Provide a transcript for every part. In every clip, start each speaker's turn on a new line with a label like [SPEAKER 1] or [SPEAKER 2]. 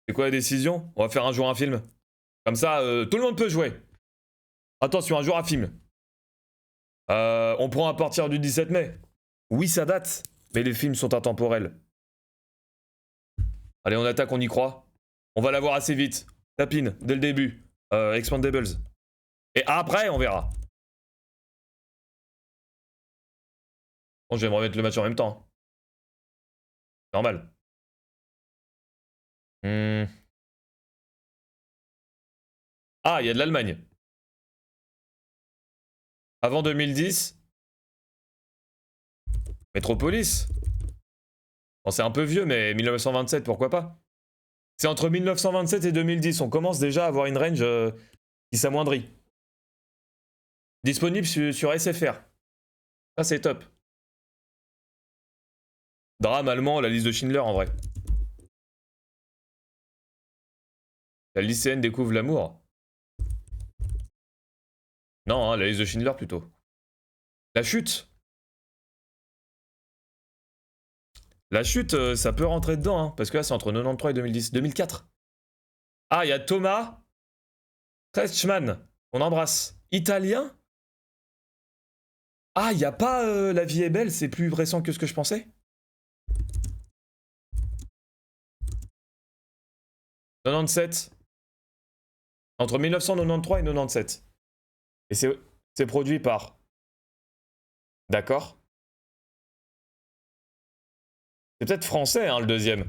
[SPEAKER 1] C'est quoi la décision? On va faire un jour un film. Comme ça, tout le monde peut jouer. Attention, un jour un film. On prend à partir du 17 mai. Oui, ça date, mais les films sont intemporels. Allez, on attaque, on y croit. On va l'avoir assez vite. Tapine, dès le début. Expandables. Et après, on verra. Bon, je vais me remettre le match en même temps. Normal. Ah, il y a de l'Allemagne. Avant 2010. Metropolis. Bon, c'est un peu vieux, mais 1927, pourquoi pas? C'est entre 1927 et 2010. On commence déjà à avoir une range qui s'amoindrit. Disponible sur SFR. Ça, c'est top. Drame allemand, la liste de Schindler, en vrai. La lycéenne découvre l'amour. Non, hein, la liste de Schindler, plutôt. La chute. La chute, ça peut rentrer dedans, hein, parce que là, c'est entre 93 et 2010. 2004. Ah, il y a Thomas Kretschmann. On embrasse. Italien. Ah, il n'y a pas La vie est belle, c'est plus récent que ce que je pensais. « 97. Entre 1993 et 97. Et c'est produit par... D'accord. C'est peut-être français, hein, le deuxième.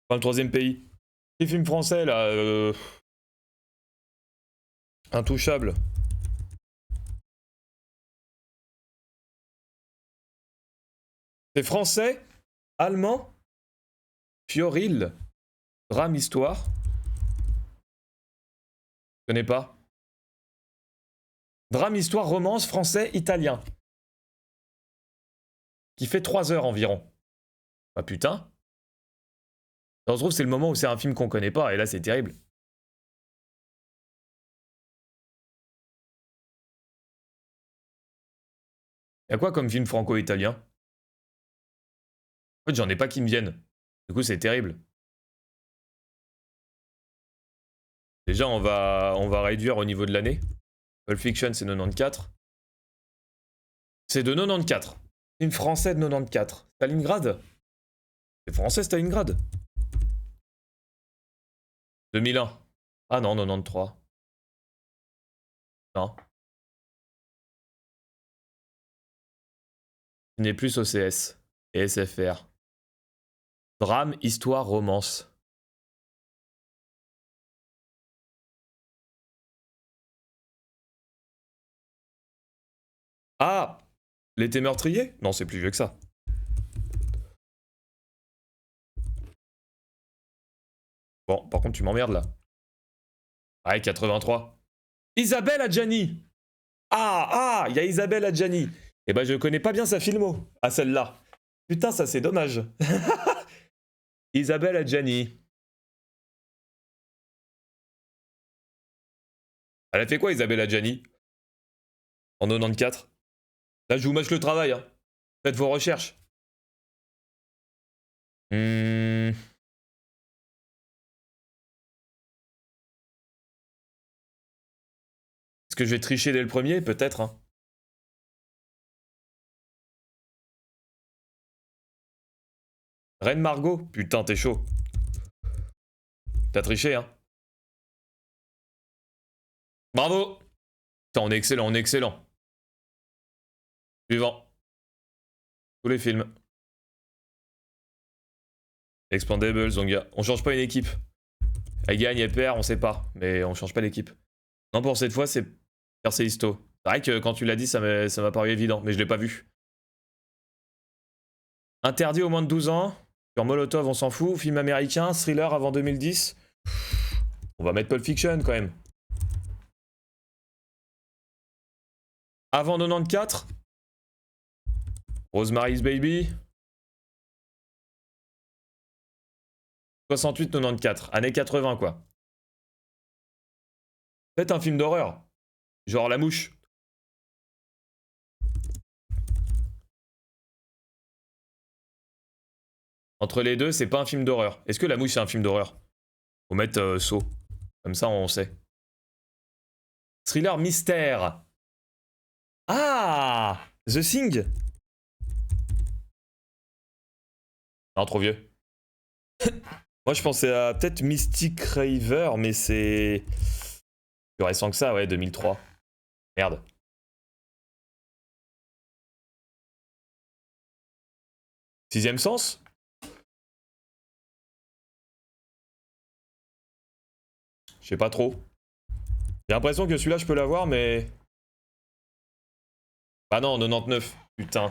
[SPEAKER 1] Enfin, le troisième pays. Les films français, là... Intouchable. C'est français, allemand, Fioril, drame histoire. Je connais pas. Drame histoire romance français italien. Qui fait 3 heures environ. Ah putain. Ça se trouve c'est le moment où c'est un film qu'on connaît pas et là c'est terrible. Y'a quoi comme film franco-italien? En fait j'en ai pas qui me viennent. Du coup c'est terrible. Déjà on va réduire au niveau de l'année. Pulp Fiction c'est 94. C'est de 94. Film français de 94. Stalingrad. C'est français Stalingrad. 2001. Ah non, 93. Non. Il n'est plus OCS et SFR. Drame, histoire, romance. Ah! L'été meurtrier? Non, c'est plus vieux que ça. Bon, par contre, tu m'emmerdes là. Ouais, 83. Isabelle Adjani! Ah, il y a Isabelle Adjani. Eh ben, je connais pas bien sa filmo. Ah, celle-là. Putain, ça c'est dommage. Isabelle Adjani. Elle a fait quoi, Isabelle Adjani? En 94? Là, je vous mâche le travail, hein. Faites vos recherches. Est-ce que je vais tricher dès le premier? Peut-être, hein. Reine Margot? Putain, t'es chaud. T'as triché, hein. Bravo! Putain, on est excellent, on est excellent. Suivant. Tous les films. Expandables, donc on change pas une équipe. Elle gagne, elle perd, on sait pas. Mais on change pas l'équipe. Non, pour cette fois, c'est Percé Histo. C'est vrai que quand tu l'as dit, ça m'a paru évident, mais je l'ai pas vu. Interdit aux moins de 12 ans. Sur Molotov, on s'en fout. Film américain, thriller avant 2010. On va mettre Pulp Fiction quand même. Avant 94. Rosemary's Baby. 68-94. Années 80, quoi. Peut-être un film d'horreur. Genre La Mouche. Entre les deux, c'est pas un film d'horreur. Est-ce que La Mouche, c'est un film d'horreur? Faut mettre Saw. Comme ça, on sait. Thriller mystère. Ah, The Thing. Non, trop vieux. Moi, je pensais à peut-être Mystic River, mais c'est plus récent que ça, ouais, 2003. Merde. Sixième sens? Je sais pas trop. J'ai l'impression que celui-là, je peux l'avoir, mais... Ah non, 99. Putain.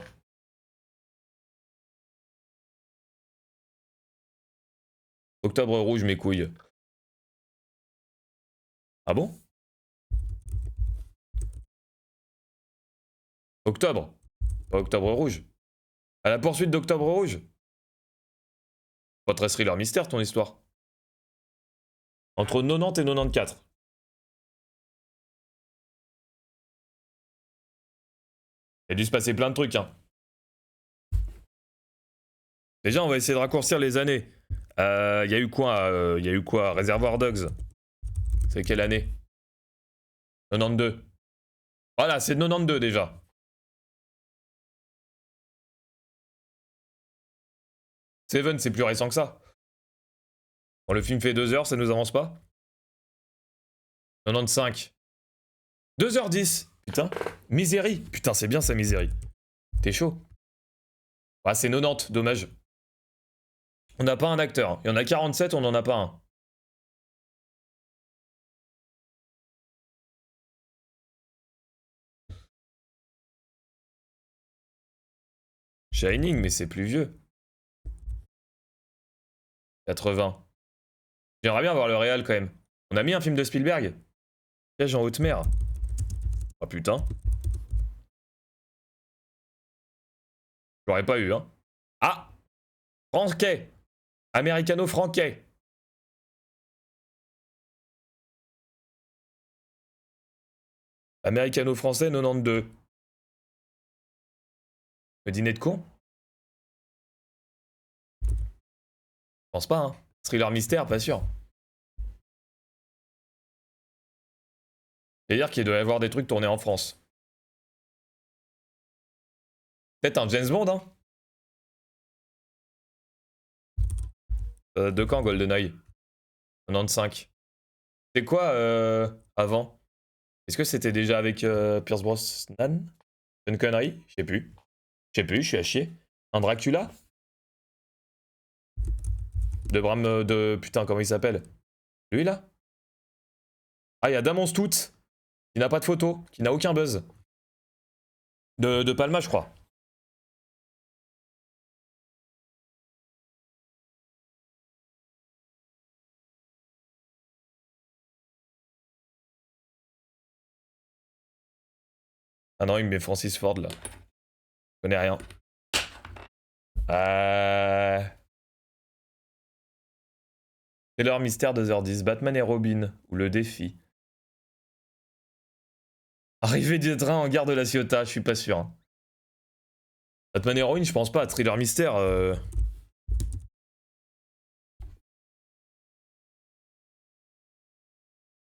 [SPEAKER 1] Octobre rouge, mes couilles. Ah bon? Octobre. Pas Octobre rouge. À la poursuite d'Octobre rouge. Pas très thriller mystère, ton histoire. Entre 90 et 94. Il a dû se passer plein de trucs, hein. Déjà, on va essayer de raccourcir les années. Il y a eu quoi y a eu quoi? Reservoir Dogs. C'est quelle année? 92. Voilà, c'est 92 déjà. Seven, c'est plus récent que ça. Bon, le film fait 2 heures, ça nous avance pas? 95. 2h10. Putain. Misery. Putain, c'est bien ça, Misery. T'es chaud. Ah, c'est 90, dommage. On n'a pas un acteur. Il y en a 47, on n'en a pas un. Shining, mais c'est plus vieux. 80. J'aimerais bien voir le réal quand même. On a mis un film de Spielberg. Piège en haute mer. Oh putain. J'aurais pas eu, hein. Ah, Franquet. Americano-Franquet. Americano-Français 92. Le dîner de con? Je pense pas, hein. Thriller mystère, pas sûr. C'est-à-dire qu'il doit y avoir des trucs tournés en France. Peut-être un James Bond, hein. De quand GoldenEye? 95. C'est quoi avant? Est-ce que c'était déjà avec Pierce Brosnan? C'est une connerie? Je sais plus. Je sais plus, je suis à chier. Un Dracula? De Bram de... Putain, comment il s'appelle? Lui, là? Ah, il y a Damon Stout, qui n'a pas de photo, qui n'a aucun buzz. De Palma, je crois. Ah non, il me met Francis Ford, là. Je connais rien. Thriller mystère 2h10. Batman et Robin. Ou le défi. Arrivée du train en gare de la Ciotat, je suis pas sûr. Hein. Batman et Robin, je pense pas. Thriller mystère.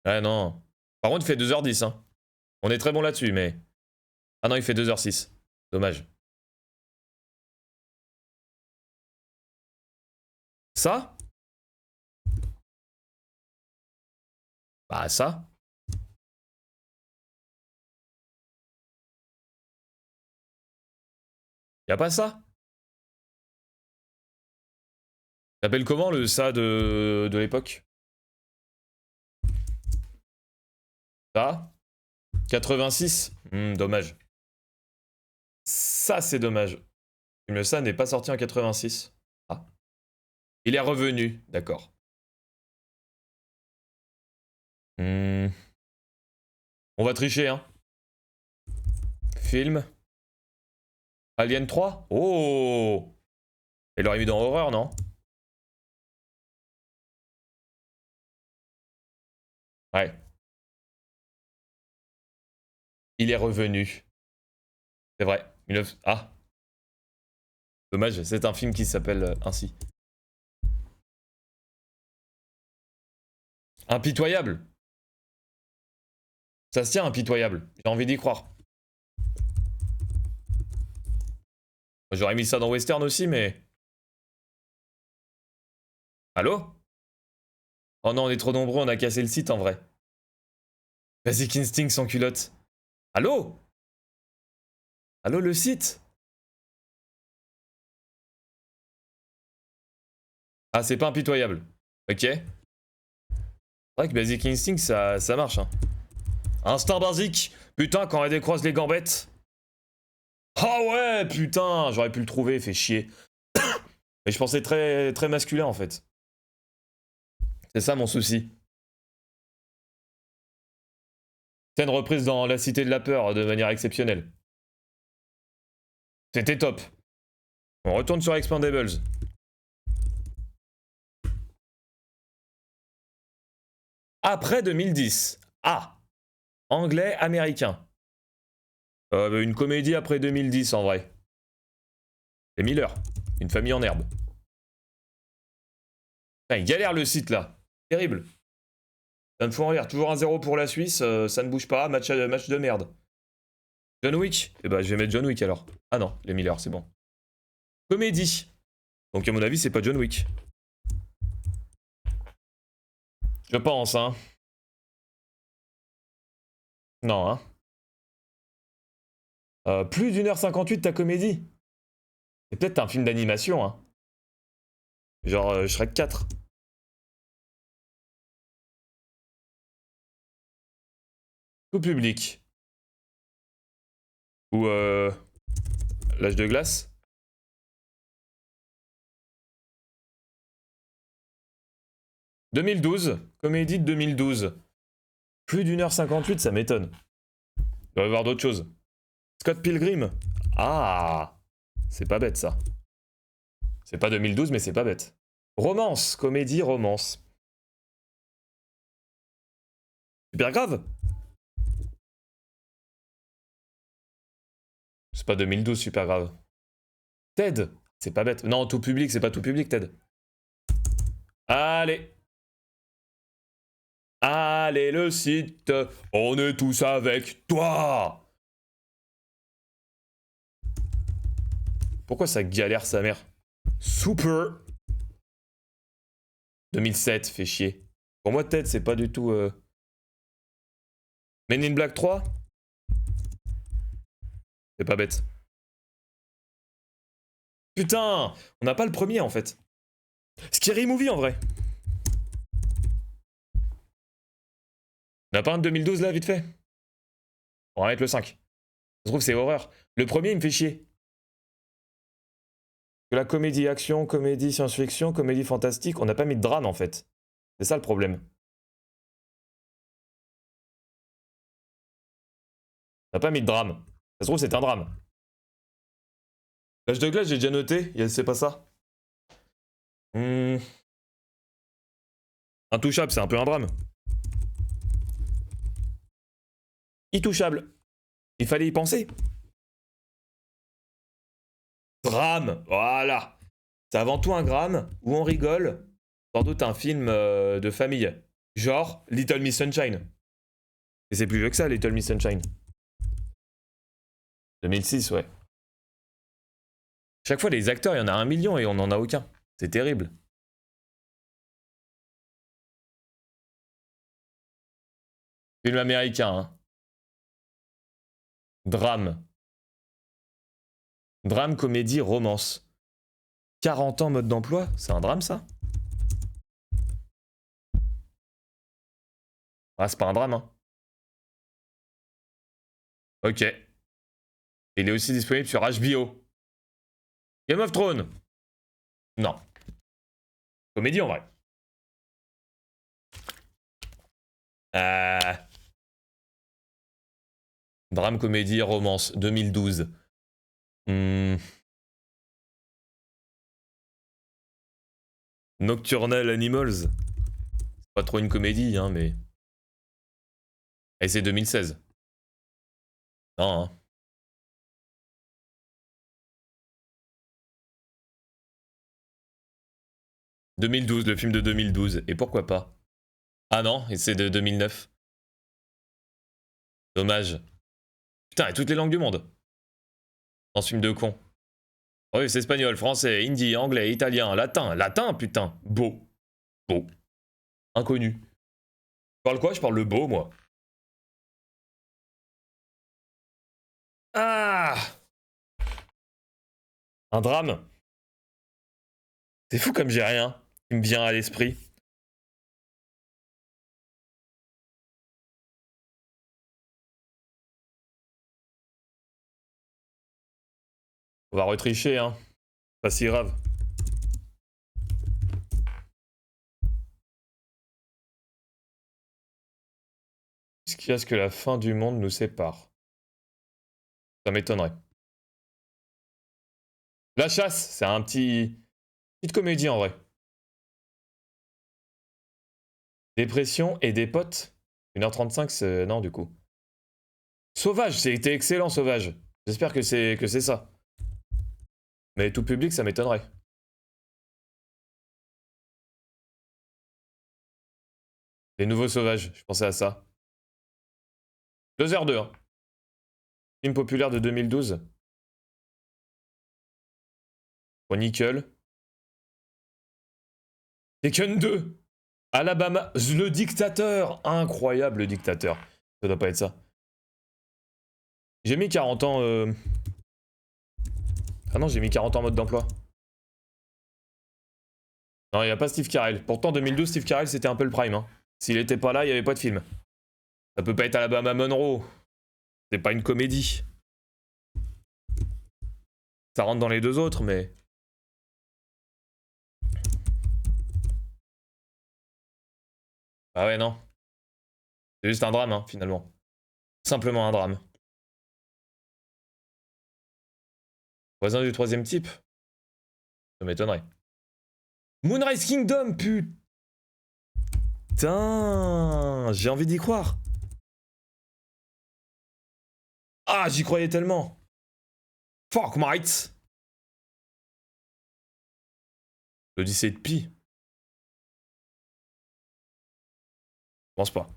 [SPEAKER 1] Ah non. Par contre, il fait 2h10. Hein. On est très bon là-dessus, mais... Ah non, il fait 2h06. Dommage. Ça? Bah ça. Y a pas ça? T'appelles comment le ça de l'époque? Ça? 86? Dommage. Ça, c'est dommage. Le ça n'est pas sorti en 86. Ah. Il est revenu, d'accord. On va tricher, hein. Film. Alien 3? Oh! Il l'aurait mis dans Horreur, non? Ouais. Il est revenu. C'est vrai. Ah. Dommage, c'est un film qui s'appelle ainsi. Impitoyable. Ça se tient, impitoyable. J'ai envie d'y croire. J'aurais mis ça dans Western aussi, mais... Allô? Oh non, on est trop nombreux, on a cassé le site en vrai. Basic Instinct sans culotte. Allô? Allô, le site? Ah, c'est pas impitoyable. Ok. C'est vrai que Basic Instinct, ça marche. Hein. Instinct basique. Putain, quand elle décroise les gambettes. Ah ouais, putain, j'aurais pu le trouver, fait chier. Mais je pensais très, très masculin en fait. C'est ça mon souci. Scène reprise dans La Cité de la Peur de manière exceptionnelle. C'était top. On retourne sur Expandables. Après 2010. Ah. Anglais, américain. Une comédie après 2010 en vrai. Les Miller. Une famille en herbe. Putain, il galère le site là. Terrible. Ça me fout en l'air. Toujours 1-0 pour la Suisse. Ça ne bouge pas. Match de merde. John Wick? Eh bah, je vais mettre John Wick alors. Ah non, les Miller, c'est bon. Comédie. Donc, à mon avis, c'est pas John Wick. Je pense, hein. Non, hein. Plus d'1h58 ta comédie. C'est peut-être un film d'animation, hein. Genre Shrek 4. Tout public. Ou L'âge de glace. « 2012, comédie de 2012. Plus d'1h58, ça m'étonne. Il doit y avoir d'autres choses. Scott Pilgrim. Ah, c'est pas bête ça. C'est pas 2012, mais c'est pas bête. Romance, comédie, romance. Super grave. C'est pas 2012, super grave. Ted, c'est pas bête. Non, tout public, c'est pas tout public, Ted. Allez. Allez, le site. On est tous avec toi. Pourquoi ça galère sa mère? Super. 2007, fait chier. Pour moi, Ted, c'est pas du tout... Men in Black 3? C'est pas bête. Putain, on n'a pas le premier en fait. Scary Movie en vrai. On n'a pas un de 2012 là, vite fait. On va mettre le 5. Je trouve que c'est horreur. Le premier, il me fait chier. La comédie action, comédie science-fiction, comédie fantastique, on n'a pas mis de drame en fait. C'est ça le problème. On n'a pas mis de drame. Ça se trouve, c'est un drame. L'âge de glace, j'ai déjà noté, c'est pas ça. Intouchable, c'est un peu un drame. Intouchable. Il fallait y penser. Drame, voilà. C'est avant tout un drame où on rigole. Sans doute un film de famille. Genre Little Miss Sunshine. Et c'est plus vieux que ça, Little Miss Sunshine. 2006, ouais. Chaque fois, les acteurs, il y en a 1 million et on n'en a aucun. C'est terrible. Film américain, hein. Drame. Drame, comédie, romance. 40 ans mode d'emploi, c'est un drame ça? Ah, c'est pas un drame, hein. Ok. Il est aussi disponible sur HBO. Game of Thrones. Non. Comédie en vrai. Drame, comédie, romance, 2012. Nocturnal Animals. C'est pas trop une comédie, hein, mais... Et c'est 2016. Non, hein. 2012, le film de 2012. Et pourquoi pas? Ah non, et c'est de 2009. Dommage. Putain, et toutes les langues du monde. Dans ce film de con. Russe, espagnol, français, hindi, anglais, italien, latin. Latin, putain. Beau. Beau. Inconnu. Je parle quoi? Je parle le beau, moi. Ah! Un drame. C'est fou comme j'ai rien qui me vient à l'esprit. On va retricher, hein. Pas si grave. Jusqu'à ce que la fin du monde nous sépare. Ça m'étonnerait. La chasse, c'est un petite comédie en vrai. Dépression et des potes. 1h35, c'est... Non, du coup. Sauvage, c'était excellent, Sauvage. J'espère que c'est ça. Mais tout public, ça m'étonnerait. Les nouveaux Sauvages, je pensais à ça. 2h02, hein. Film populaire de 2012. Chronicle. Taken 2. Alabama. Le dictateur. Incroyable, le dictateur. Ça doit pas être ça. J'ai mis 40 ans... Ah non, j'ai mis 40 ans en mode d'emploi. Non, il n'y a pas Steve Carell. Pourtant, 2012, Steve Carell, c'était un peu le prime. Hein. S'il était pas là, il n'y avait pas de film. Ça peut pas être Alabama Monroe. C'est pas une comédie. Ça rentre dans les deux autres, mais... Ah ouais, non. C'est juste un drame, hein, finalement. Simplement un drame. Voisin du troisième type? Ça m'étonnerait. Moonrise Kingdom, putain, j'ai envie d'y croire. Ah, j'y croyais tellement. Fuck, mate. L'Odyssée de Pi. Je pense pas.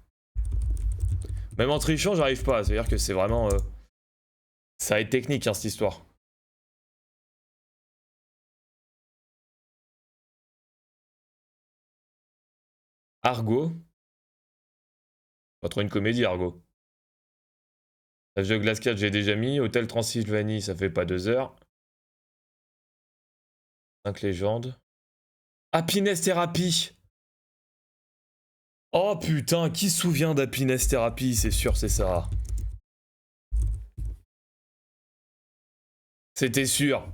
[SPEAKER 1] Même en trichant, j'arrive pas. C'est-à-dire que c'est vraiment... Ça va être technique, hein, cette histoire. Argo. Pas trop une comédie, Argo. L'âge de glace 4, j'ai déjà mis. Hôtel Transylvanie, ça fait pas 2 heures. 5 légendes. Happiness Therapy. Oh putain, qui se souvient d'Happiness Therapy? C'est sûr, c'est ça. C'était sûr.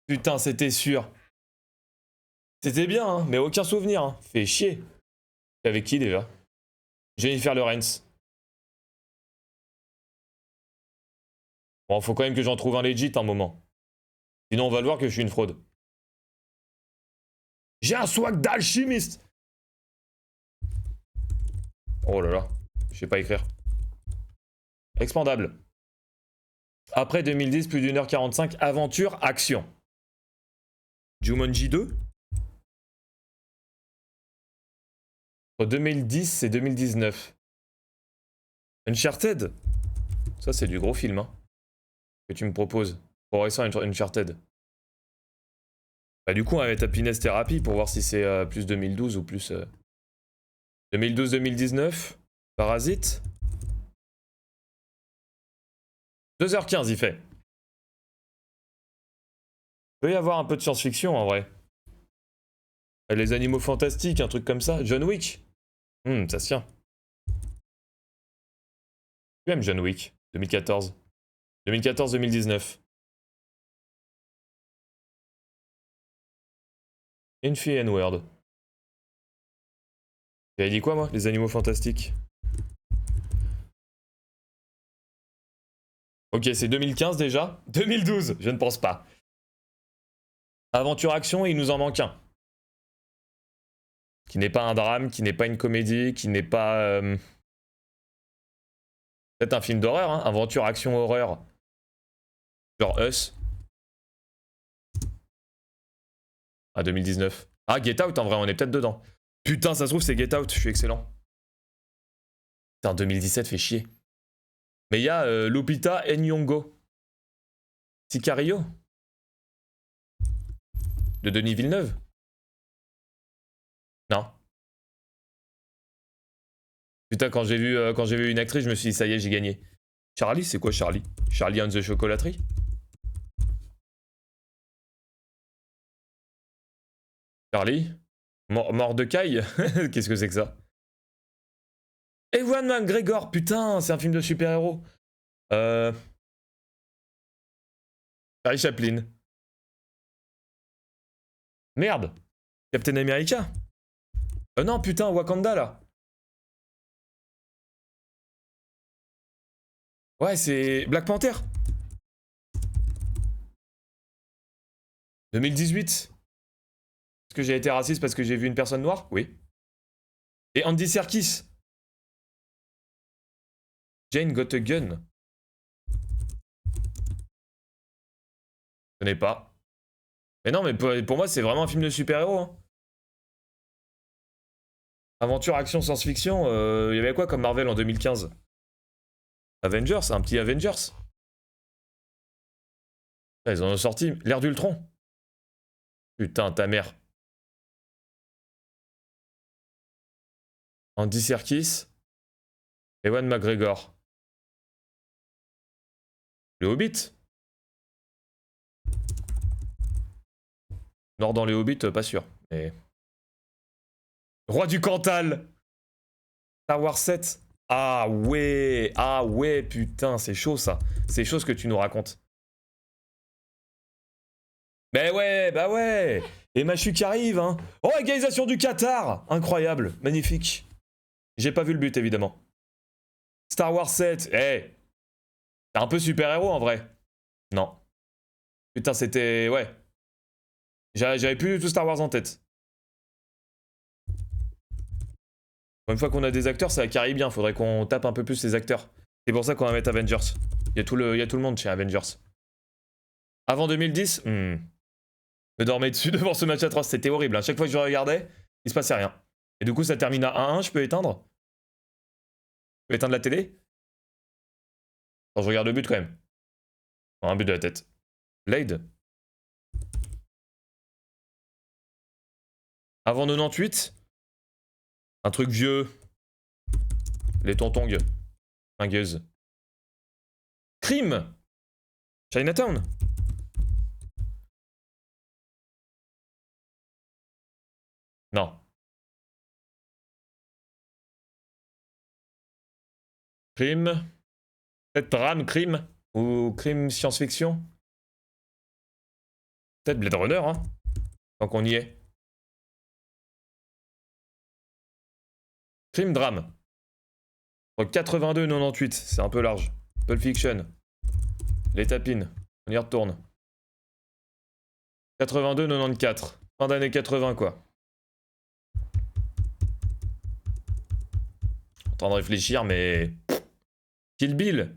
[SPEAKER 1] Putain, c'était sûr. C'était bien, hein, mais aucun souvenir. Hein. Fait chier. Avec qui déjà? Jennifer Lawrence. Bon, faut quand même que j'en trouve un legit un moment. Sinon, on va le voir que je suis une fraude. J'ai un swag d'alchimiste. Oh là là, je sais pas écrire. Expandable. Après 2010, plus d'1h45, aventure, action. Jumanji 2. Entre 2010 et 2019. Uncharted. Ça, c'est du gros film, hein. Que tu me proposes. Pour récent, Uncharted. Bah, du coup, on va mettre Happiness Therapy pour voir si c'est plus 2012 ou plus... 2012-2019. Parasite. 2h15, il fait. Peut y avoir un peu de science-fiction, en vrai. Les animaux fantastiques, un truc comme ça. John Wick. Ça se tient. Tu aimes John Wick. 2014. 2014-2019. Infi N-word. J'avais dit quoi, moi? Les animaux fantastiques. Ok, c'est 2015 déjà. 2012, je ne pense pas. Aventure action, il nous en manque un. Qui n'est pas un drame, qui n'est pas une comédie, qui n'est pas... Peut-être un film d'horreur, hein. Aventure action horreur. Genre Us. Ah, 2019. Ah, Get Out, en vrai, on est peut-être dedans. Putain, ça se trouve, c'est Get Out, je suis excellent. Putain, 2017 fait chier. Mais il y a Lupita Nyong'o. Sicario. De Denis Villeneuve. Non. Putain, quand j'ai vu une actrice, je me suis dit, ça y est, j'ai gagné. Charlie, c'est quoi Charlie? Charlie and the Chocolaterie? Charlie? Mordecai? Qu'est-ce que c'est que ça? Ewan McGregor, putain, c'est un film de super-héros. Charlie Chaplin. Merde. Captain America? Non, putain, Wakanda, là. Ouais, c'est Black Panther. 2018. Est-ce que j'ai été raciste parce que j'ai vu une personne noire? Oui. Et Andy Serkis. Jane Got a Gun. Je connais pas. Mais non, mais pour moi, c'est vraiment un film de super-héros. Hein. Aventure, action, science-fiction. Il y avait quoi comme Marvel en 2015? Avengers, un petit Avengers. Ah, ils en ont sorti. L'ère d'Ultron. Putain, ta mère. Andy Serkis. Ewan McGregor. Le Hobbit. Nord dans les Hobbits, pas sûr. Mais... Roi du Cantal. Star Wars 7. Ah ouais, putain, c'est chaud ça. C'est chaud ce que tu nous racontes. Bah ouais. Et Machu qui arrive, hein. Oh, égalisation du Qatar. Incroyable, magnifique. J'ai pas vu le but, évidemment. Star Wars 7, c'est un peu super-héros en vrai. Non. Putain, c'était... Ouais. J'avais plus du tout Star Wars en tête. Une fois qu'on a des acteurs, ça carry bien. Faudrait qu'on tape un peu plus les acteurs. C'est pour ça qu'on va mettre Avengers. Il y a tout le monde chez Avengers. Avant 2010, me dormais dessus devant ce match atroce. C'était horrible. À chaque fois que je regardais, il se passait rien. Et du coup, ça termine à 1-1. Je peux éteindre? Je peux éteindre la télé? Quand je regarde le but quand même. Un but de la tête. Blade. Avant 98. Un truc vieux. Les tontongs. Flingueuses. Crime. Chinatown. Non. Crime. Peut-être drame, crime. Ou crime science-fiction. Peut-être Blade Runner, hein. Tant qu'on y est. Crime, drame. Entre 82 et 98, c'est un peu large. Pulp Fiction. Les tapines. On y retourne. 82, 94. Fin d'année 80, quoi. En train de réfléchir, mais... Kill Bill.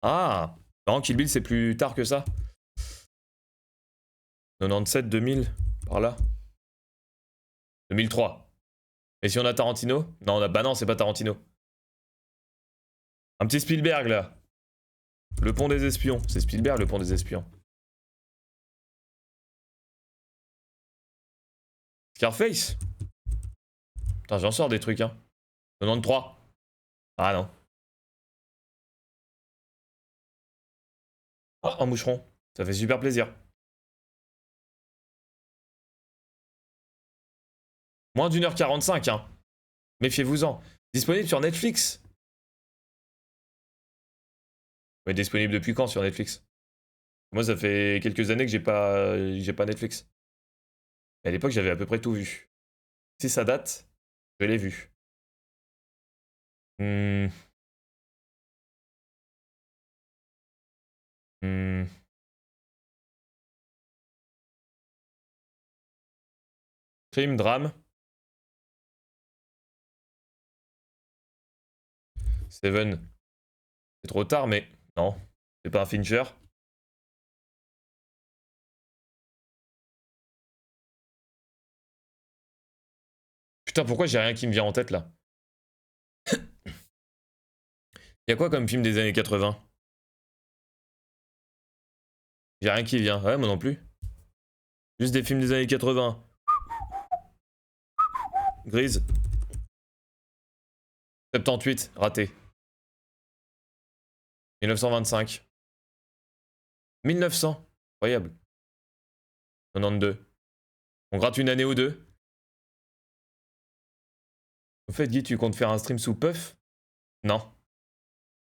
[SPEAKER 1] Ah. Non, Kill Bill, c'est plus tard que ça. 97, 2000. Par là. 2003. Et si on a Tarantino? Non, on a... Bah non, c'est pas Tarantino. Un petit Spielberg, là. Le pont des espions. C'est Spielberg, le pont des espions. Scarface. Putain, j'en sors des trucs, hein. 93. Ah non. Oh, un moucheron. Ça fait super plaisir. Moins d'1h45, hein. Méfiez-vous-en. Disponible sur Netflix. Mais disponible depuis quand sur Netflix? Moi, ça fait quelques années que j'ai pas Netflix. Et à l'époque, j'avais à peu près tout vu. Si ça date, je l'ai vu. Hmm. Hmm. Crime, drame. Seven. C'est trop tard, mais non. C'est pas un Fincher. Putain, pourquoi j'ai rien qui me vient en tête là? Y'a quoi comme film des années 80? J'ai rien qui vient. Ouais, moi non plus. Juste des films des années 80. Grise. 78, raté. 1925. 1900. Incroyable. 92. On gratte une année ou deux. Au fait, Guy, tu comptes faire un stream sous Puff? Non.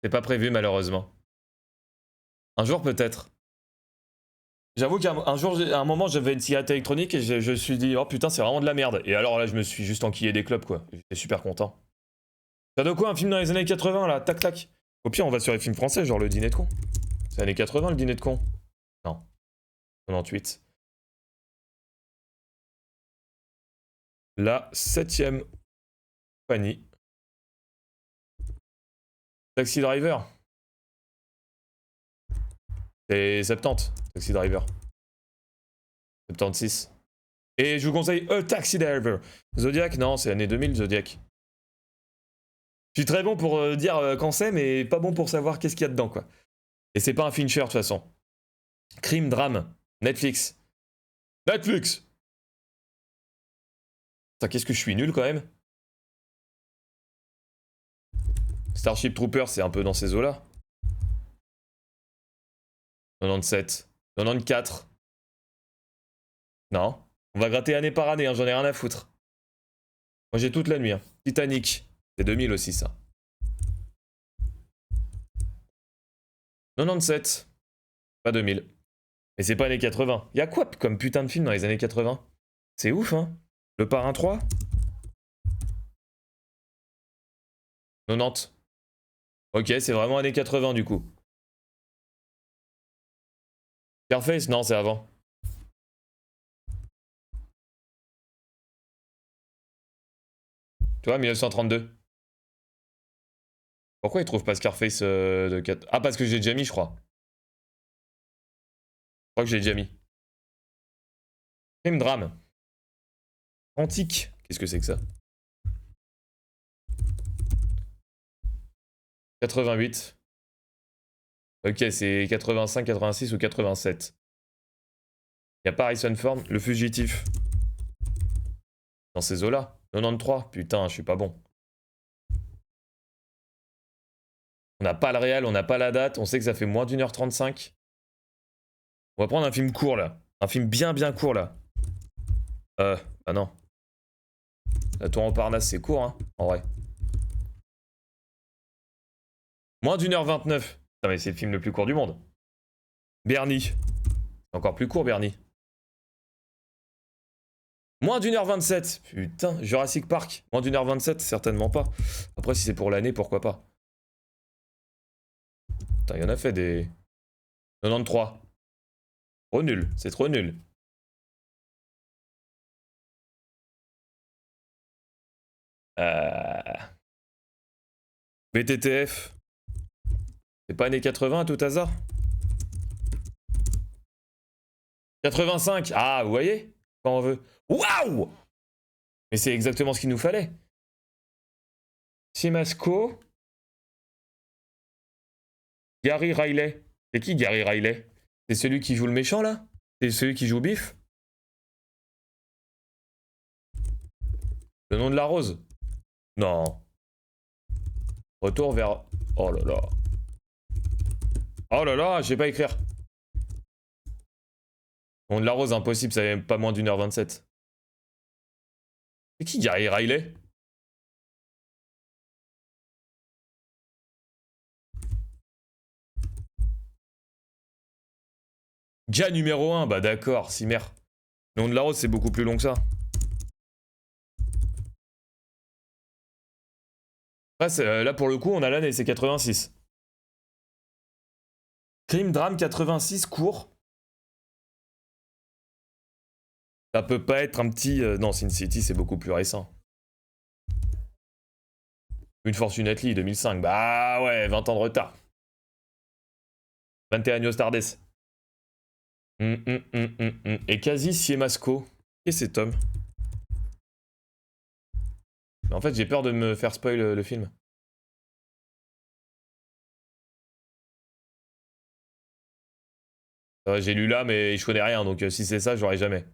[SPEAKER 1] C'est pas prévu, malheureusement. Un jour, peut-être. J'avoue qu'à un moment, j'avais une cigarette électronique et je me suis dit, oh putain, c'est vraiment de la merde. Et alors là, je me suis juste enquillé des clopes, quoi. J'étais super content. T'as de quoi, un film dans les années 80, là? Tac, tac. Au pire, on va sur les films français, genre Le Dîner de con. C'est années 80, Le Dîner de con? Non. 98. La 7ème compagnie. Taxi Driver. C'est 70, Taxi Driver. 76. Et je vous conseille Taxi Driver. Zodiac, non, c'est année 2000, Zodiac. Je suis très bon pour dire quand c'est, mais pas bon pour savoir qu'est-ce qu'il y a dedans, quoi. Et c'est pas un Fincher, de toute façon. Crime, drame, Netflix. Netflix! Putain, qu'est-ce que je suis nul, quand même. Starship Troopers, c'est un peu dans ces eaux-là. 97. 94. Non. On va gratter année par année, hein, j'en ai rien à foutre. Moi j'ai toute la nuit. Hein. Titanic. C'est 2000 aussi ça. 97. Pas 2000. Et c'est pas années 80. Y'a quoi comme putain de film dans les années 80? C'est ouf, hein. Le Parrain 3. 90. Ok, c'est vraiment années 80 du coup. Scarface? Non, c'est avant. Tu vois, 1932. Pourquoi ils trouvent pas Scarface de 4... Ah, parce que j'ai déjà mis, je crois. Je crois que j'ai déjà mis. Crime drame. Antique. Qu'est-ce que c'est que ça? 88. Ok, c'est 85, 86 ou 87. Y'a pas Harrison Ford, le fugitif. Dans ces eaux-là. 93. Putain, je suis pas bon. On n'a pas le réel, on n'a pas la date. On sait que ça fait moins d'1h35. On va prendre un film court là. Un film bien court là. Bah non. La Tour Montparnasse, c'est court, hein, en vrai. Moins d'1h29. Putain, mais c'est le film le plus court du monde. Bernie. C'est encore plus court, Bernie. Moins d'1h27. Putain, Jurassic Park. Moins d'1h27, certainement pas. Après, si c'est pour l'année, pourquoi pas. Putain, il y en a fait des... 93. Trop nul, c'est trop nul. BTTF. C'est pas années 80 à tout hasard? 85. Ah, vous voyez? Quand on veut. Waouh! Mais c'est exactement ce qu'il nous fallait. Simasco. Gary Riley. C'est qui Gary Riley? C'est celui qui joue le méchant là? C'est celui qui joue Biff? Le nom de la rose? Non. Retour vers... Oh là là. Oh là là, je sais pas écrire. Le nom de la rose, impossible, ça fait pas moins d'1h27. C'est qui Gary Riley? Gars numéro 1, bah d'accord, Cimer. Le nom de la rose, c'est beaucoup plus long que ça. Après, là, pour le coup, on a l'année, c'est 86. Crime, drame, 86, court. Ça peut pas être un petit... Non, Sin City, c'est beaucoup plus récent. Une Fortunately, 2005. Bah ouais, 20 ans de retard. 21 años tardes. Et quasi Siemasco. Et c'est Tom. Mais en fait, j'ai peur de me faire spoil le film. J'ai lu là, mais je connais rien, donc si c'est ça, j'aurais jamais.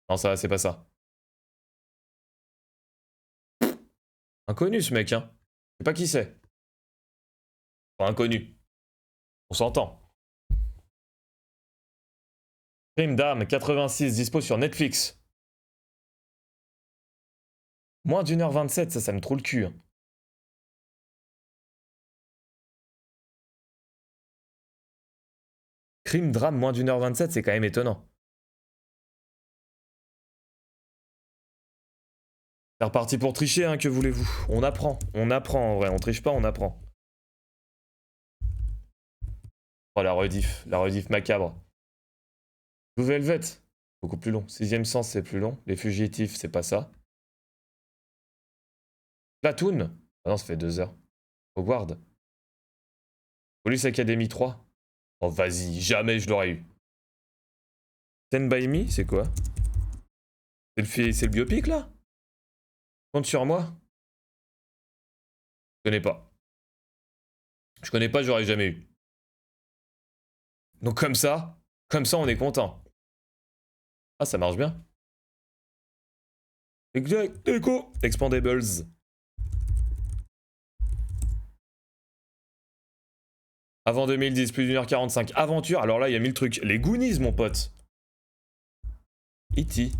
[SPEAKER 1] Non, ça, c'est pas ça. Inconnu, ce mec, hein. Je sais pas qui c'est. Enfin, inconnu. On s'entend. Crime d'âme, 86, dispo sur Netflix. Moins d'1h27, ça me trouve le cul. Hein. Crime, drame, moins d'1h27, c'est quand même étonnant. C'est reparti pour tricher, hein, que voulez-vous? On apprend en vrai, on triche pas, on apprend. Oh, la rediff macabre. Blue Velvet, beaucoup plus long. Sixième sens, c'est plus long. Les fugitifs, c'est pas ça. Platoon, ah non, ça fait 2 heures. Hogwarts. Police Academy 3. Oh, vas-y, jamais je l'aurais eu. Stand by Me, c'est quoi? C'est le biopic, là? Compte sur moi? Je connais pas. Je connais pas, j'aurais jamais eu. Donc comme ça, on est content. Ah, ça marche bien. Exact, écho. Expandables. Avant 2010, plus d'1h45. Aventure, alors là, il y a 1000 trucs. Les Goonies, mon pote. E.T.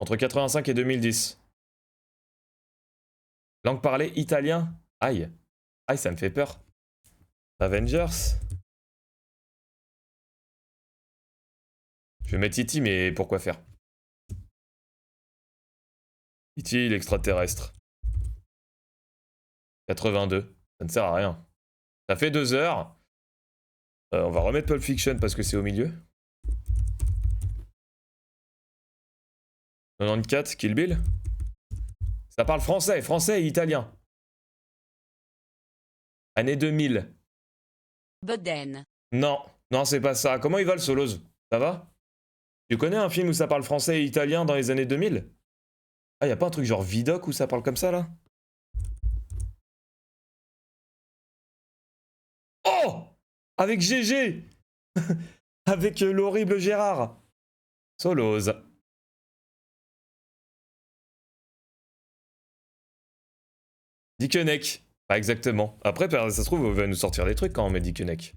[SPEAKER 1] Entre 85 et 2010. Langue parlée, italien. Aïe. Aïe, ça me fait peur. Avengers. Je vais mettre E.T., mais pourquoi faire? E.T., l'extraterrestre. 82. Ça ne sert à rien. Ça fait 2 heures. On va remettre Pulp Fiction parce que c'est au milieu. 94, Kill Bill. Ça parle français, français et italien. Année 2000.
[SPEAKER 2] Boden.
[SPEAKER 1] Non, non, c'est pas ça. Comment il va le Solos? Ça va? Tu connais un film où ça parle français et italien dans les années 2000? Ah, y a pas un truc genre Vidoc où ça parle comme ça là? Oh! Avec GG! Avec l'horrible Gérard. Solos. Dickeneck. Pas exactement. Après, ça se trouve, on va nous sortir des trucs quand on met Dickeneck.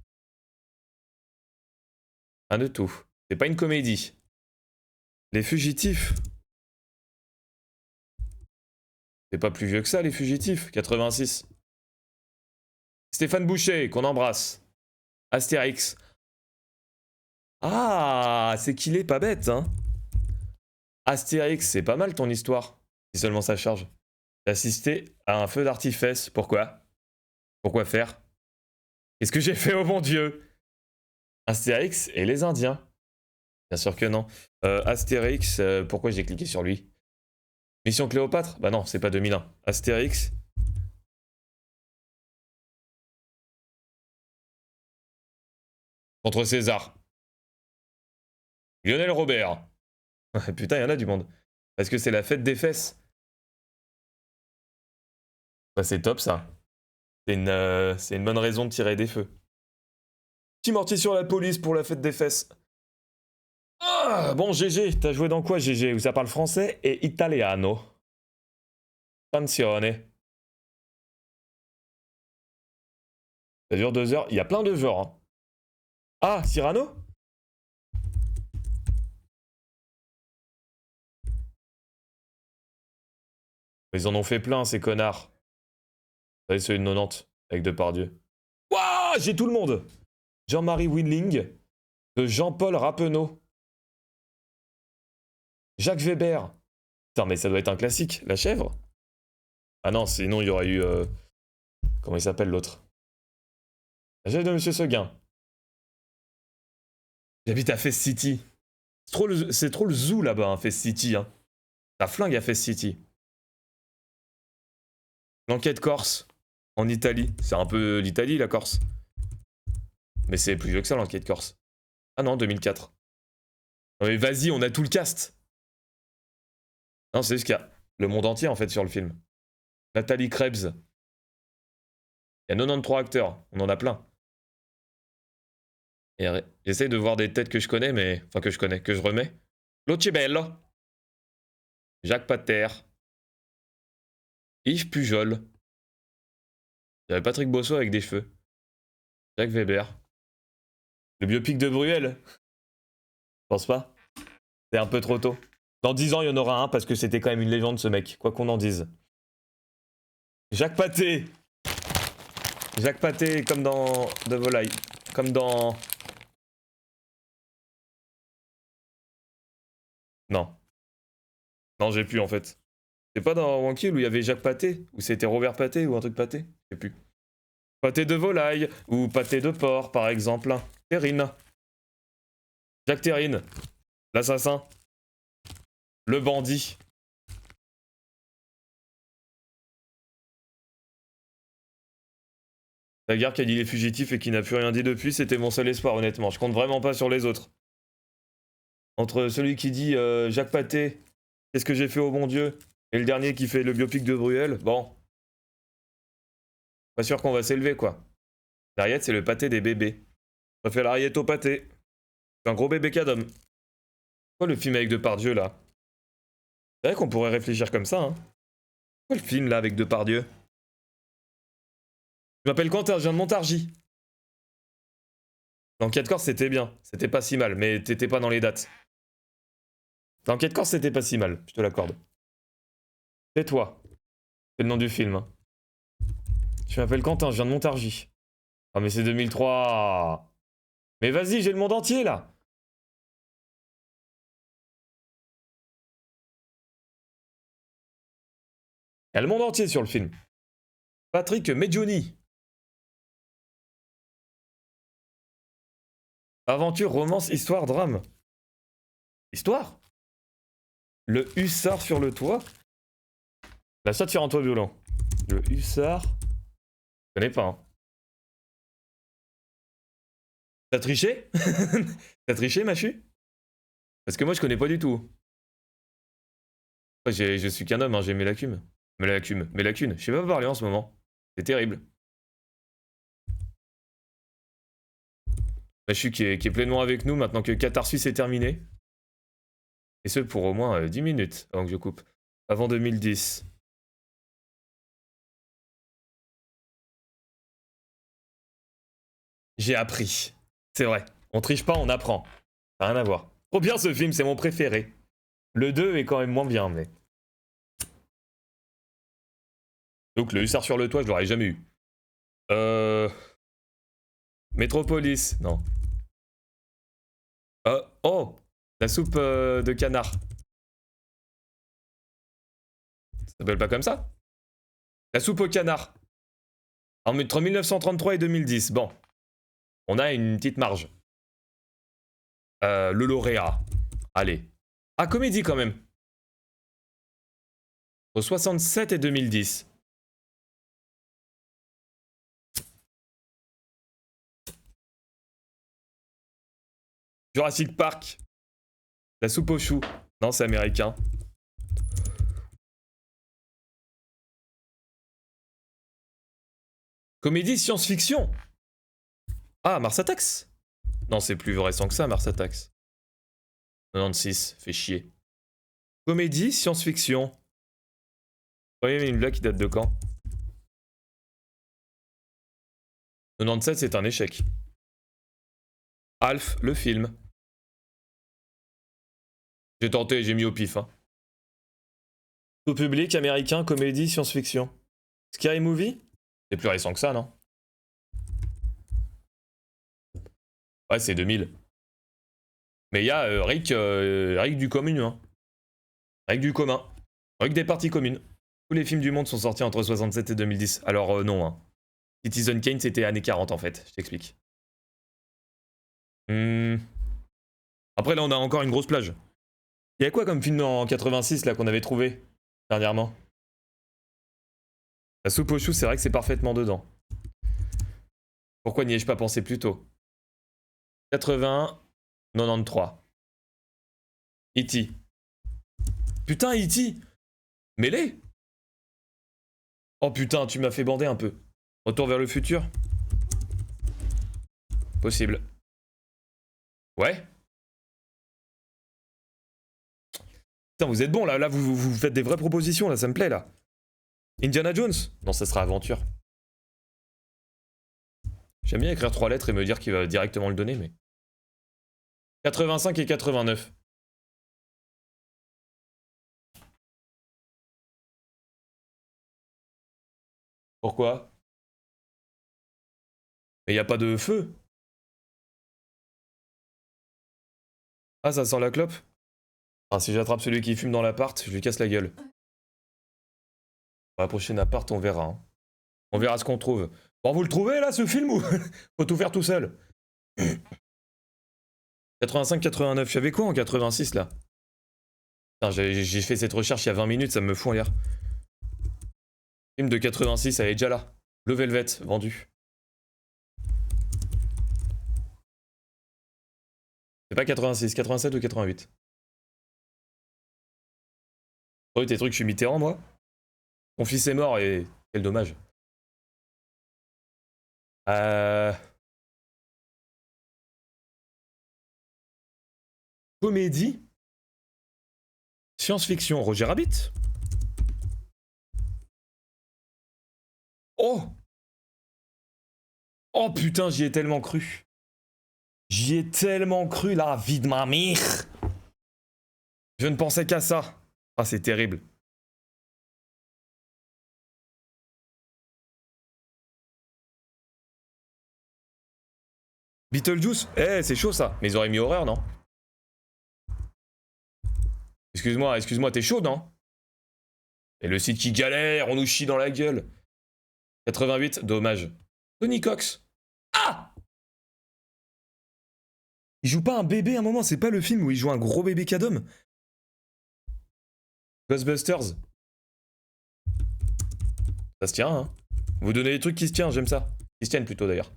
[SPEAKER 1] Un de tout. C'est pas une comédie. Les fugitifs. C'est pas plus vieux que ça, les fugitifs. 86. Stéphane Boucher, qu'on embrasse. Astérix. Ah, c'est qu'il est pas bête, hein. Astérix, c'est pas mal ton histoire. Si seulement ça charge. D'assister à un feu d'artifice. Pourquoi? Pourquoi faire? Qu'est-ce que j'ai fait, oh mon dieu? Astérix et les Indiens. Bien sûr que non. Astérix, pourquoi j'ai cliqué sur lui? Mission Cléopâtre? Bah non, c'est pas 2001. Astérix. Contre César. Lionel Robert. Putain, il y en a du monde. Parce que c'est la fête des fesses. Bah, c'est top ça. C'est une bonne raison de tirer des feux. Petit mortier sur la police pour la fête des fesses. Ah, bon, GG, t'as joué dans quoi, GG? Où ça parle français et italiano. Attenzione. Ça dure 2 heures. Il y a plein de genres. Hein. Ah, Cyrano? Ils en ont fait plein, ces connards. Vous savez, celui de 90, avec Depardieu. Wouah, j'ai tout le monde! Jean-Marie Winling, de Jean-Paul Rappeneau. Jacques Weber. Putain, mais ça doit être un classique. La chèvre? Ah non, sinon il y aurait eu... Comment il s'appelle l'autre? La chèvre de Monsieur Seguin. J'habite à Fest City. C'est trop le zoo là-bas, hein, Fest City. Hein. Ça flingue à Fest City. L'enquête corse, en Italie. C'est un peu l'Italie, la Corse. Mais c'est plus vieux que ça, l'enquête corse. Ah non, 2004. Non mais vas-y, on a tout le cast. Non, c'est juste qu'il y a le monde entier, en fait, sur le film. Nathalie Krebs. Il y a 93 acteurs. On en a plein. J'essaie de voir des têtes que je connais, mais... Enfin, que je connais, que je remets. Locibello. Jacques Pater. Yves Pujol. Il y avait Patrick Bosso avec des cheveux. Jacques Weber. Le biopic de Bruel. Je pense pas. C'est un peu trop tôt. Dans 10 ans, il y en aura un parce que c'était quand même une légende, ce mec. Quoi qu'on en dise. Jacques Pathé. Jacques Pathé, comme dans De Volaille. Comme dans... Non. Non, j'ai plus en fait. C'est pas dans One Kill où il y avait Jacques Pathé? Ou c'était Robert Pathé ou un truc Pathé? Je sais plus. Pâté de volaille ou pâté de porc par exemple. Terrine. Jacques Terrine. L'assassin. Le bandit. La gare qui a dit les fugitifs et qui n'a plus rien dit depuis, c'était mon seul espoir honnêtement. Je compte vraiment pas sur les autres. Entre celui qui dit Jacques Pathé, qu'est-ce que j'ai fait au bon Dieu, et le dernier qui fait le biopic de Bruel, bon. Pas sûr qu'on va s'élever quoi. L'ariette c'est le pâté des bébés. Ça fait l'ariette au pâté. C'est un gros bébé cadom. Quoi le film avec Depardieu là? C'est vrai qu'on pourrait réfléchir comme ça hein. Quoi le film là avec Depardieu? Je m'appelle Quentin, je viens de Montargis. L'enquête corse c'était bien, c'était pas si mal, mais t'étais pas dans les dates. L'enquête corse c'était pas si mal, je te l'accorde. C'est toi. C'est le nom du film. Je m'appelle Quentin, je viens de Montargis. Ah mais c'est 2003. Mais vas-y, j'ai le monde entier là. Il y a le monde entier sur le film. Patrick Medjoni. Aventure, romance, histoire, drame. Histoire? Le hussard sur le toit? La chatte sur un toit violent. Le hussard... Je connais pas. Hein. T'as triché? T'as triché, Machu? Parce que moi, je connais pas du tout. Je suis qu'un homme, hein, j'ai mes lacunes. Mes lacunes. Je sais pas parler en ce moment. C'est terrible. Machu qui est pleinement avec nous maintenant que Catharsis est terminé. Et ce pour au moins 10 minutes avant que je coupe. Avant 2010. J'ai appris. C'est vrai. On triche pas, on apprend. Ça n'a rien à voir. Trop bien ce film, c'est mon préféré. Le 2 est quand même moins bien, mais... Donc le hussard sur le toit, je l'aurais jamais eu. Métropolis, non. Oh, la soupe de canard. Ça s'appelle pas comme ça? La soupe au canard. Entre 1933 et 2010, bon. On a une petite marge. Le lauréat. Allez. Ah, comédie quand même. Entre 67 et 2010. Jurassic Park. La soupe aux choux. Non, c'est américain. Comédie science-fiction. Ah, Mars Attacks. Non, c'est plus récent que ça, Mars Attacks. 96, fait chier. Comédie science-fiction. Oui, mais une blague qui date de quand? 97, c'est un échec. Alf, le film. J'ai tenté, j'ai mis au pif. Hein. Tout public, américain, comédie, science-fiction. Scary Movie? C'est plus récent que ça, non? Ouais, c'est 2000. Mais il y a Rick du commun. Hein. Rick du commun. Rick des parties communes. Tous les films du monde sont sortis entre 67 et 2010. Alors non. Hein. Citizen Kane, c'était années 40 en fait. Je t'explique. Après là, on a encore une grosse plage. Il y a quoi comme film en 86 là qu'on avait trouvé dernièrement? La soupe aux choux, c'est vrai que c'est parfaitement dedans. Pourquoi n'y ai-je pas pensé plus tôt? 80, 93. E.T. Putain, E.T. Mêlé. Oh putain, tu m'as fait bander un peu. Retour vers le futur. Possible. Ouais. Putain, vous êtes bon là, vous faites des vraies propositions là, ça me plaît là. Indiana Jones? Non, ça sera aventure. J'aime bien écrire 3 lettres et me dire qu'il va directement le donner, mais... 85 et 89. Pourquoi? Mais y a pas de feu. Ah, ça sent la clope? Ah, si j'attrape celui qui fume dans l'appart, je lui casse la gueule. Pour la prochaine appart, on verra. Hein. On verra ce qu'on trouve. Bon, vous le trouvez là, ce film, ou faut tout faire tout seul? 85-89, j'avais quoi en 86 là? J'ai fait cette recherche il y a 20 minutes, ça me fout en l'air. Film de 86, elle est déjà là. Le Velvet, vendu. C'est pas 86, 87 ou 88? Oh, tes trucs, je suis Mitterrand, moi. Mon fils est mort et quel dommage. Comédie. Science-fiction, Roger Rabbit. Oh! Oh putain, j'y ai tellement cru. J'y ai tellement cru, la vie de ma mère. Je ne pensais qu'à ça. Ah, c'est terrible. Beetlejuice? Eh, c'est chaud ça. Mais ils auraient mis horreur, non? Excuse-moi, t'es chaud, non? Et le site qui galère, on nous chie dans la gueule. 88, dommage. Tony Cox. Ah! Il joue pas un bébé à un moment, c'est pas le film où il joue un gros bébé cadom? Ghostbusters. Ça se tient, hein? Vous donnez des trucs qui se tiennent, j'aime ça. Qui se tiennent plutôt d'ailleurs.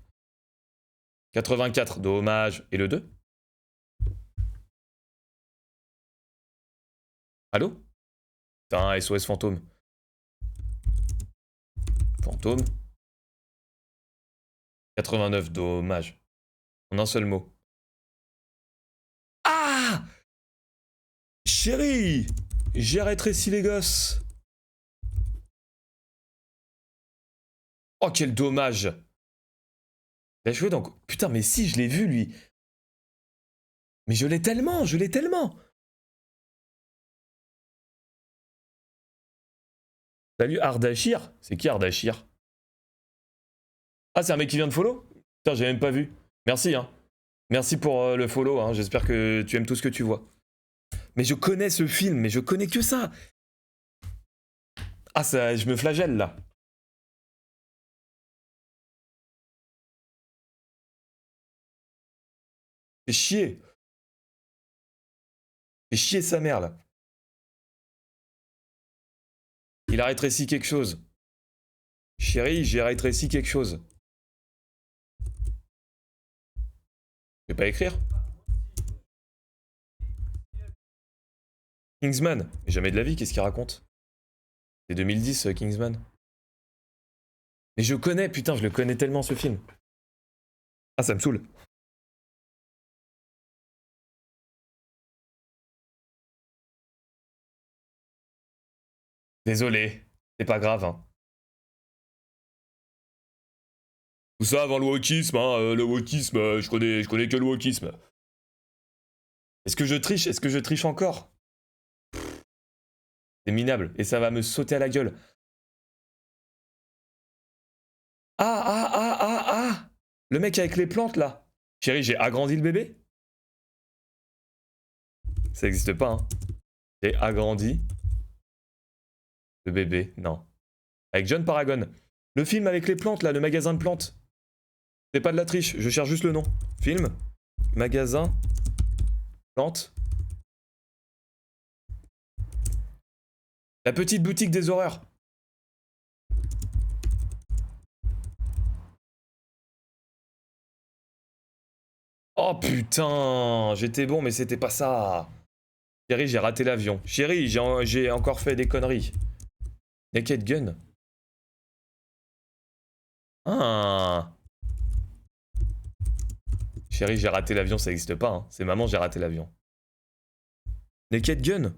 [SPEAKER 1] 84, dommage. Et le 2? Allô? Putain, SOS fantôme. Fantôme. 89, dommage. En un seul mot. Ah! Chérie! J'ai rétréci les gosses. Oh, quel dommage. Il a joué donc... Putain, mais si, je l'ai vu, lui. Mais je l'ai tellement. Salut Ardashir. C'est qui Ardashir? Ah, c'est un mec qui vient de follow? Putain, j'ai même pas vu. Merci, hein. Merci pour le follow, hein. J'espère que tu aimes tout ce que tu vois. Mais je connais ce film, mais je connais que ça. Ah, ça, je me flagelle, là. Fais chier. Fais chier sa mère, là. Il a rétréci quelque chose. Chérie, j'ai rétréci quelque chose. Je vais pas écrire. Kingsman. Mais jamais de la vie, qu'est-ce qu'il raconte? C'est 2010, Kingsman. Mais je connais, putain, je le connais tellement ce film. Ah, ça me saoule. Désolé, c'est pas grave, hein. Tout ça avant le wokisme, hein, le wokisme, je connais que le wokisme. Est-ce que je triche? Est-ce que je triche encore? C'est minable, et ça va me sauter à la gueule. Ah! Le mec avec les plantes, là. Chérie, j'ai agrandi le bébé? Ça existe pas, hein. J'ai agrandi le bébé, non. Avec John Paragon. Le film avec les plantes, là, le magasin de plantes. C'est pas de la triche, je cherche juste le nom. Film, magasin, plantes. La petite boutique des horreurs. Oh putain, j'étais bon mais c'était pas ça. Chérie, j'ai raté l'avion. Chérie, j'ai encore fait des conneries. Naked Gun. Chérie, j'ai raté l'avion, ça n'existe pas. Hein. C'est maman, j'ai raté l'avion. Naked Gun.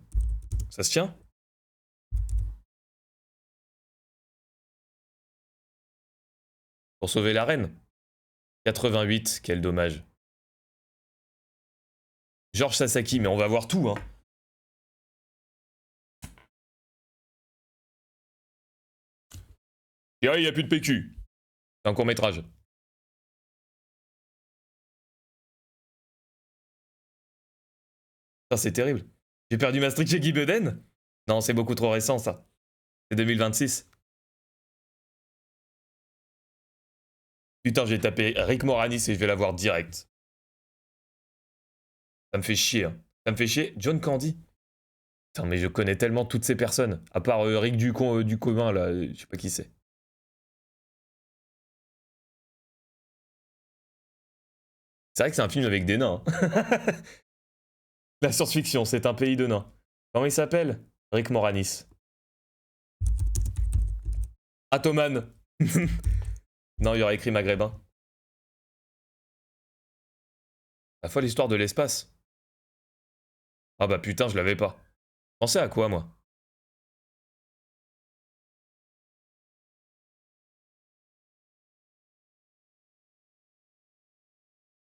[SPEAKER 1] Ça se tient? Pour sauver la reine. 88, quel dommage. Georges Sasaki, mais on va voir tout, hein. Et il n'y a plus de PQ. C'est un court-métrage. Ça, c'est terrible. J'ai perdu ma streak chez Guy Beuden? Non, c'est beaucoup trop récent, ça. C'est 2026. Putain, j'ai tapé Rick Moranis et je vais la voir direct. Ça me fait chier. Hein. Ça me fait chier. John Candy. Putain, mais je connais tellement toutes ces personnes. À part Rick du commun, là. Je sais pas qui c'est. C'est vrai que c'est un film avec des nains. Hein. La science-fiction, c'est un pays de nains. Comment il s'appelle? Rick Moranis. Atoman. Non, il y aurait écrit maghrébin. La folle histoire de l'espace. Ah bah putain, je l'avais pas. Pensez à quoi, moi?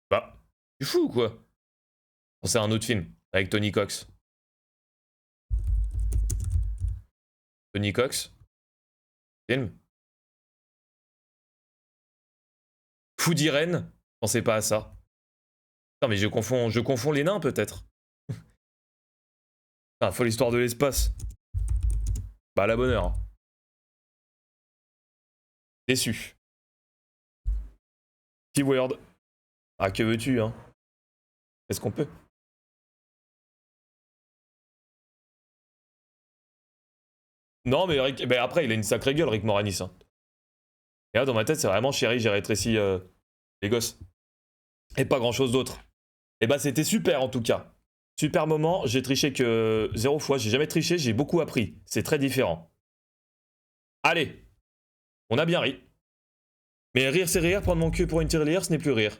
[SPEAKER 1] Bah, tu fou ou quoi? Pensez à un autre film, avec Tony Cox. Tony Cox? Film? Fou d'Irène? Pensez pas à ça. Non mais je confonds les nains peut-être. Ah, folle histoire de l'espace. Bah à la bonne heure. Déçu. Keyword. Ah que veux-tu hein? Est-ce qu'on peut? Non mais après il a une sacrée gueule Rick Moranis. Hein. Et là dans ma tête c'est vraiment chérie j'ai rétréci les gosses. Et pas grand chose d'autre. Et bah c'était super en tout cas. Super moment, j'ai triché que 0 fois, j'ai jamais triché, j'ai beaucoup appris. C'est très différent. Allez, on a bien ri. Mais rire c'est rire, prendre mon cul pour une tirelire, ce n'est plus rire.